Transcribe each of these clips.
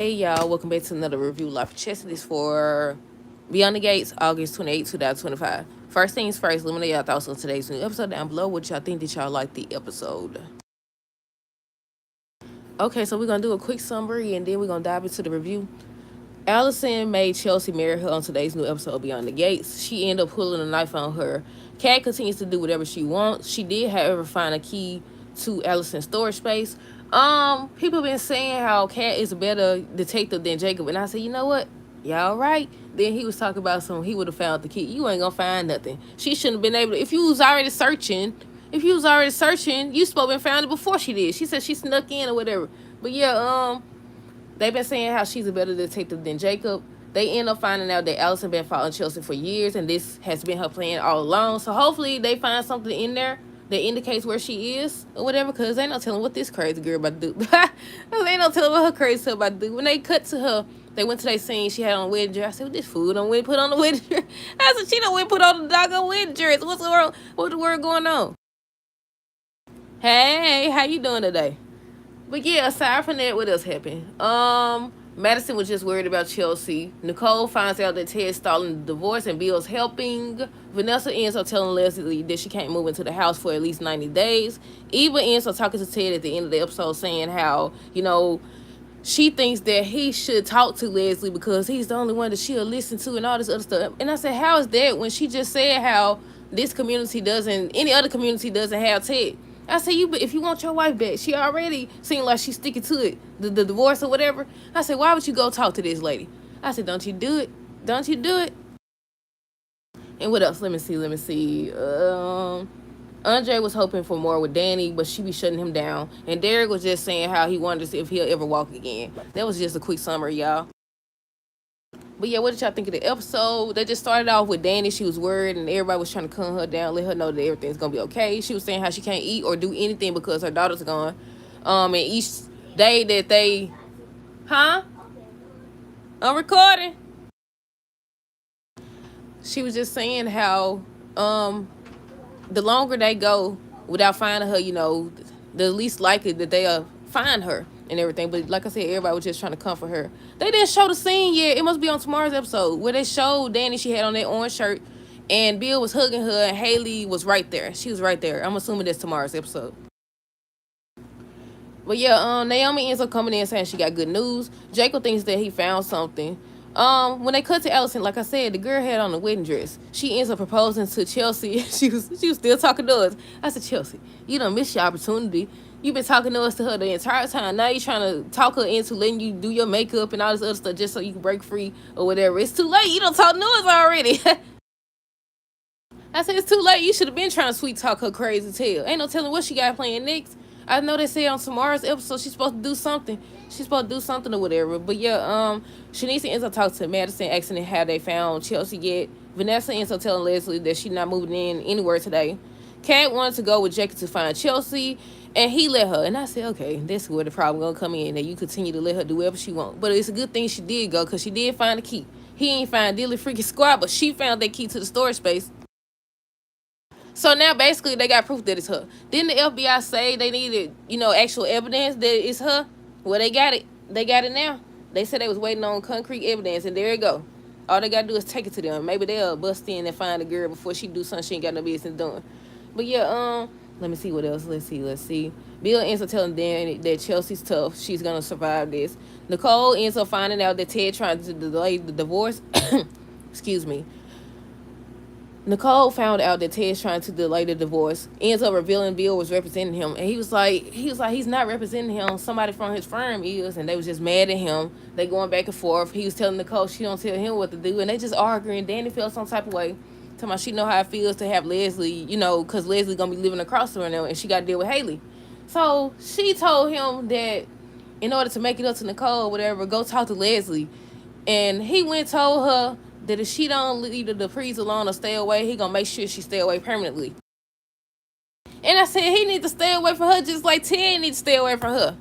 Hey y'all, welcome back to another review. Life Chess. This for Beyond the Gates, August 28, 2025. First things first, let me know y'all thoughts on today's new episode down below. What y'all think that y'all like the episode. Okay, so we're gonna do a quick summary and then we're gonna dive into the review. Allison made Chelsea marry her on today's new episode Beyond the Gates. She ended up pulling a knife on her. Kat continues to do whatever she wants. She did, however, find a key to Allison's storage space. People been saying how Kat is a better detective than Jacob, and I said, you know what? Y'all right. Then he was talking about he would have found the key. You ain't gonna find nothing. She shouldn't have been able to. If you was already searching, you supposed to have found it before she did. She said she snuck in or whatever. But yeah, they've been saying how she's a better detective than Jacob. They end up finding out that Allison been following Chelsea for years, and this has been her plan all along. So hopefully they find something in there that indicates where she is or whatever, because they ain't no telling what this crazy girl about to do. They ain't no telling what her crazy stuff about to do. When they cut to her, they went to that scene she had on a wedding dress. I said, what this fool done went put on the wedding dress? I said, she done went put on the doggone wedding dress. What's the word going on? Hey, how you doing today? But yeah, aside from that, what else happened? Madison was just worried about Chelsea. Nicole finds out that Ted's stalling the divorce and Bill's helping. Vanessa ends up telling Leslie that she can't move into the house for at least 90 days. Eva ends up talking to Ted at the end of the episode saying how, she thinks that he should talk to Leslie because he's the only one that she'll listen to and all this other stuff. And I said, how is that when she just said how any other community doesn't have Ted? I said, if you want your wife back, she already seemed like she's sticking to it, the divorce or whatever. I said, why would you go talk to this lady? I said, don't you do it? Don't you do it? And what else? Let me see. Andre was hoping for more with Danny, but she be shutting him down. And Derek was just saying how he wonders if he'll ever walk again. That was just a quick summary, y'all. But yeah, what did y'all think of the episode? They just started off with Danny. She was worried, and everybody was trying to calm her down, let her know that everything's gonna be okay. She was saying how she can't eat or do anything because her daughter's gone. And each day that they, I'm recording. She was just saying how, the longer they go without finding her, the least likely that they'll find her and everything. But like I said, everybody was just trying to comfort her. They didn't show the scene yet. It must be on tomorrow's episode where they showed Danny. She had on that orange shirt, and Bill was hugging her, and Haley was right there. She was right there. I'm assuming that's tomorrow's episode. But yeah, Naomi ends up coming in saying she got good news. Jacob thinks that he found something. When they cut to Allison, like I said, the girl had on a wedding dress. She ends up proposing to Chelsea. she was still talking to us. I said, Chelsea, you done missed your opportunity. You've been talking to us to her the entire time. Now you're trying to talk her into letting you do your makeup and all this other stuff just so you can break free or whatever. It's too late. You done talked to us already. I said, it's too late. You should have been trying to sweet talk her crazy tail. Ain't no telling what she got playing next. I know they say on tomorrow's episode she's supposed to do something. She's supposed to do something or whatever. But yeah, Shanice ends up talking to Madison, asking her how they found Chelsea yet. Vanessa ends up telling Leslie that she's not moving in anywhere today. Kat wanted to go with Jacob to find Chelsea, and he let her. And I said, okay, that's where the problem gonna come in, that you continue to let her do whatever she wants. But it's a good thing she did go, because she did find the key. He ain't find Dilly freaking squad, but she found that key to the storage space. So now basically they got proof that it's her. Didn't the FBI say they needed, actual evidence that it's her? Well, they got it. They got it now. They said they was waiting on concrete evidence, and there you go. All they gotta do is take it to them. Maybe they'll bust in and find the girl before she do something she ain't got no business doing. But yeah, let me see what else. Let's see. Bill ends up telling Danny that Chelsea's tough. She's gonna survive this. Nicole ends up finding out that Ted trying to delay the divorce. Excuse me. Nicole found out that Ted's trying to delay the divorce. Ends up revealing Bill was representing him, and he was like, he's not representing him. Somebody from his firm is, and they was just mad at him. They going back and forth. He was telling Nicole she don't tell him what to do, and they just arguing. Danny felt some type of way. Talking about she know how it feels to have Leslie, because Leslie gonna be living across from her now, and she got to deal with Haley. So she told him that in order to make it up to Nicole or whatever, go talk to Leslie, and he went and told her that if she don't leave the Duprees alone or stay away, he gonna make sure she stay away permanently. And I said he need to stay away from her just like Ted need to stay away from her.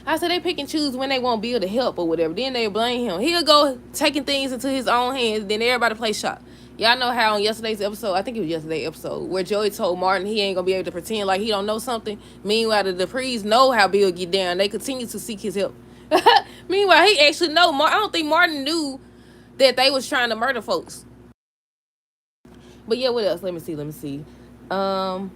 I said they pick and choose when they want Bill to help or whatever. Then they blame him. He'll go taking things into his own hands. Then everybody play shop. Y'all know how on yesterday's episode, I think it was yesterday's episode, where Joey told Martin he ain't gonna be able to pretend like he don't know something. Meanwhile, the Duprees know how Bill get down. They continue to seek his help. Meanwhile, he actually know. I don't think Martin knew that they was trying to murder folks. But yeah, what else? Let me see. Let me see. Um,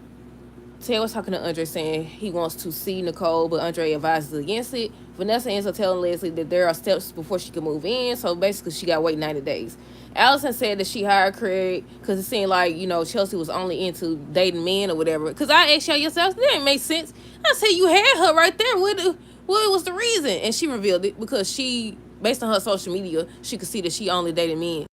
Ted was talking to Andre saying he wants to see Nicole, but Andre advises against it. Vanessa ends up telling Leslie that there are steps before she can move in, so basically she got to wait 90 days. Allison said that she hired Craig because it seemed like, Chelsea was only into dating men or whatever. Because I asked y'all yourself, that didn't make sense. I said, you had her right there. What was the reason? And she revealed it because based on her social media, she could see that she only dated men.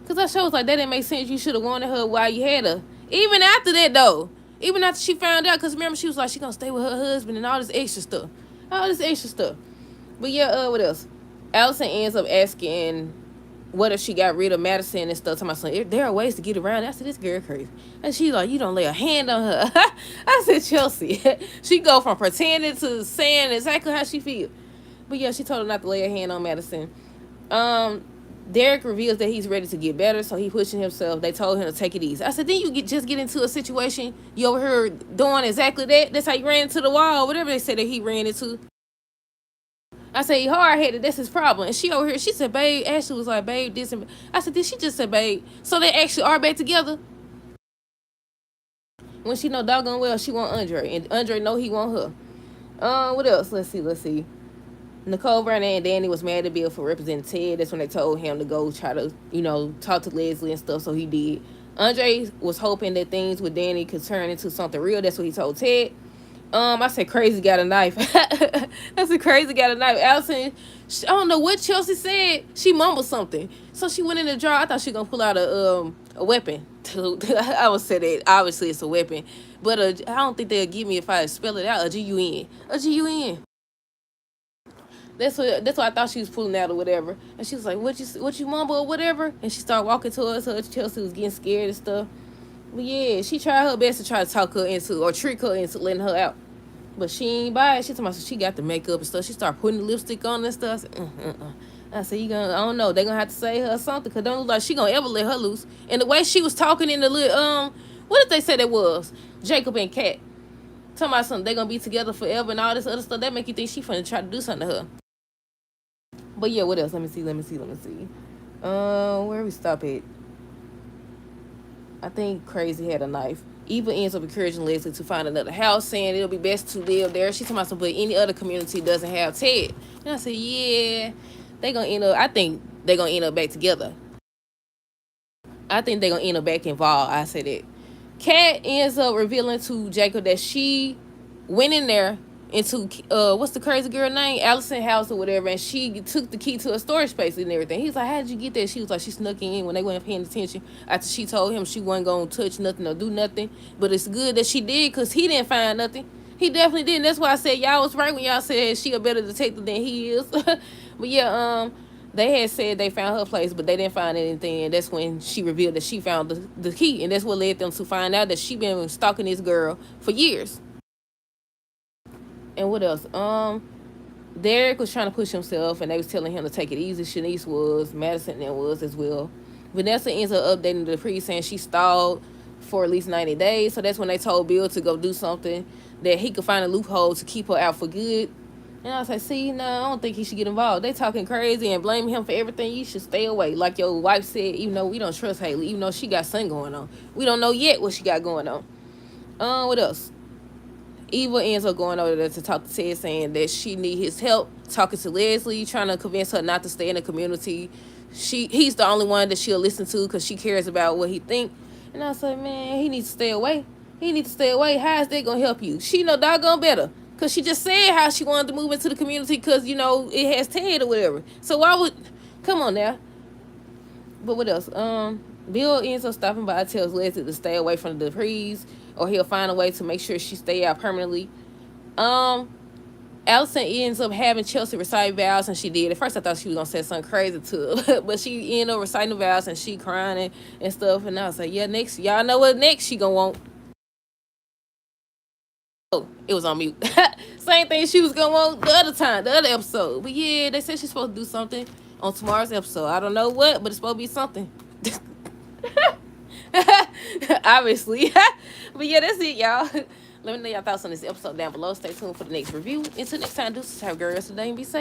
Because that show was like, that didn't make sense. You should have wanted her while you had her. Even after that, though. Even after she found out. Because remember, she was like, she going to stay with her husband and all this extra stuff. All this extra stuff. But yeah, what else? Allison ends up asking what if she got rid of Madison and stuff. There are ways to get around. I said, this girl crazy. And she's like, you don't lay a hand on her. I said, Chelsea. She go from pretending to saying exactly how she feel. But yeah, she told her not to lay a hand on Madison. Derek reveals that he's ready to get better, so he pushing himself. They told him to take it easy. I said, then you just get into a situation you over here doing exactly that. That's how you ran into the wall, whatever they said that he ran into. I said, he hard-headed, that's his problem. And she over here, she said, babe, Ashley was like, babe, this and I said, did she just say, babe? So they actually are back together? When she know doggone well she want Andre, and Andre know he want her. What else? Let's see. Nicole, Vernon, and Danny was mad at Bill for representing Ted. That's when they told him to go try to, talk to Leslie and stuff, so he did. Andre was hoping that things with Danny could turn into something real. That's what he told Ted. I said, crazy got a knife. I said, crazy got a knife. Allison, I don't know what Chelsea said. She mumbled something. So she went in the drawer. I thought she was going to pull out a weapon. I would say that obviously it's a weapon. But I don't think they'll give me if I spell it out. A G-U-N. A G-U-N. That's what I thought she was pulling out or whatever. And she was like, what you mumble or whatever? And she started walking towards her. Chelsea was getting scared and stuff. But yeah, she tried her best to try to talk her into or trick her into letting her out. But she ain't buy it. She told me she got the makeup and stuff. She started putting the lipstick on and stuff. I said, I don't know. They gonna have to say her something because don't look like she gonna ever let her loose. And the way she was talking in the little what did they say that was? Jacob and Kat. Talking about something, they gonna be together forever and all this other stuff. That make you think she finna try to do something to her. But yeah, what else? Let me see. Where we stop at? I think Crazy had a knife. Eva ends up encouraging Leslie to find another house, saying it'll be best to live there. She's talking about something, but any other community doesn't have Ted. And I said, yeah, I think they're going to end up back together. I think they're going to end up back involved. I said that. Kat ends up revealing to Jacob that she went in there into, what's the crazy girl name? Allison house or whatever, and she took the key to a storage space and everything. He's like, how did you get that? She was like, she snuck in when they weren't paying attention after she told him she wasn't going to touch nothing or do nothing. But it's good that she did because he didn't find nothing. He definitely didn't. That's why I said y'all was right when y'all said she a better detective than he is. But yeah, they had said they found her place, but they didn't find anything. And that's when she revealed that she found the key. And that's what led them to find out that she been stalking this girl for years. And what else? Derek was trying to push himself, and they was telling him to take it easy. Shanice was, Madison and was as well. Vanessa ends up updating the priest saying she stalled for at least 90 days. So that's when they told Bill to go do something that he could find a loophole to keep her out for good. And I was like, see, no, I don't think he should get involved. They talking crazy and blaming him for everything. You should stay away. Like your wife said, even though we don't trust Haley, even though she got something going on. We don't know yet what she got going on. What else? Eva ends up going over there to talk to Ted, saying that she need his help, talking to Leslie, trying to convince her not to stay in the community. He's the only one that she'll listen to because she cares about what he think. And I was like, man, he needs to stay away. How is that going to help you? She know doggone better. Because she just said how she wanted to move into the community because, it has Ted or whatever. So why would... Come on now. But what else? Bill ends up stopping by, tells Leslie to stay away from the Duprees, or he'll find a way to make sure she stay out permanently. Allison ends up having Chelsea recite vows, and she did. At first, I thought she was going to say something crazy to her, but she ended up reciting the vows, and she crying and stuff, and I was like, yeah, next, y'all know what next she going to want. Oh, it was on mute. Same thing she was going to want the other episode. But yeah, they said she's supposed to do something on tomorrow's episode. I don't know what, but it's supposed to be something. Obviously. But yeah, that's it, y'all. Let me know your thoughts on this episode down below. Stay tuned for the next review. Until next time, deuces. Have a great rest of the day and be safe.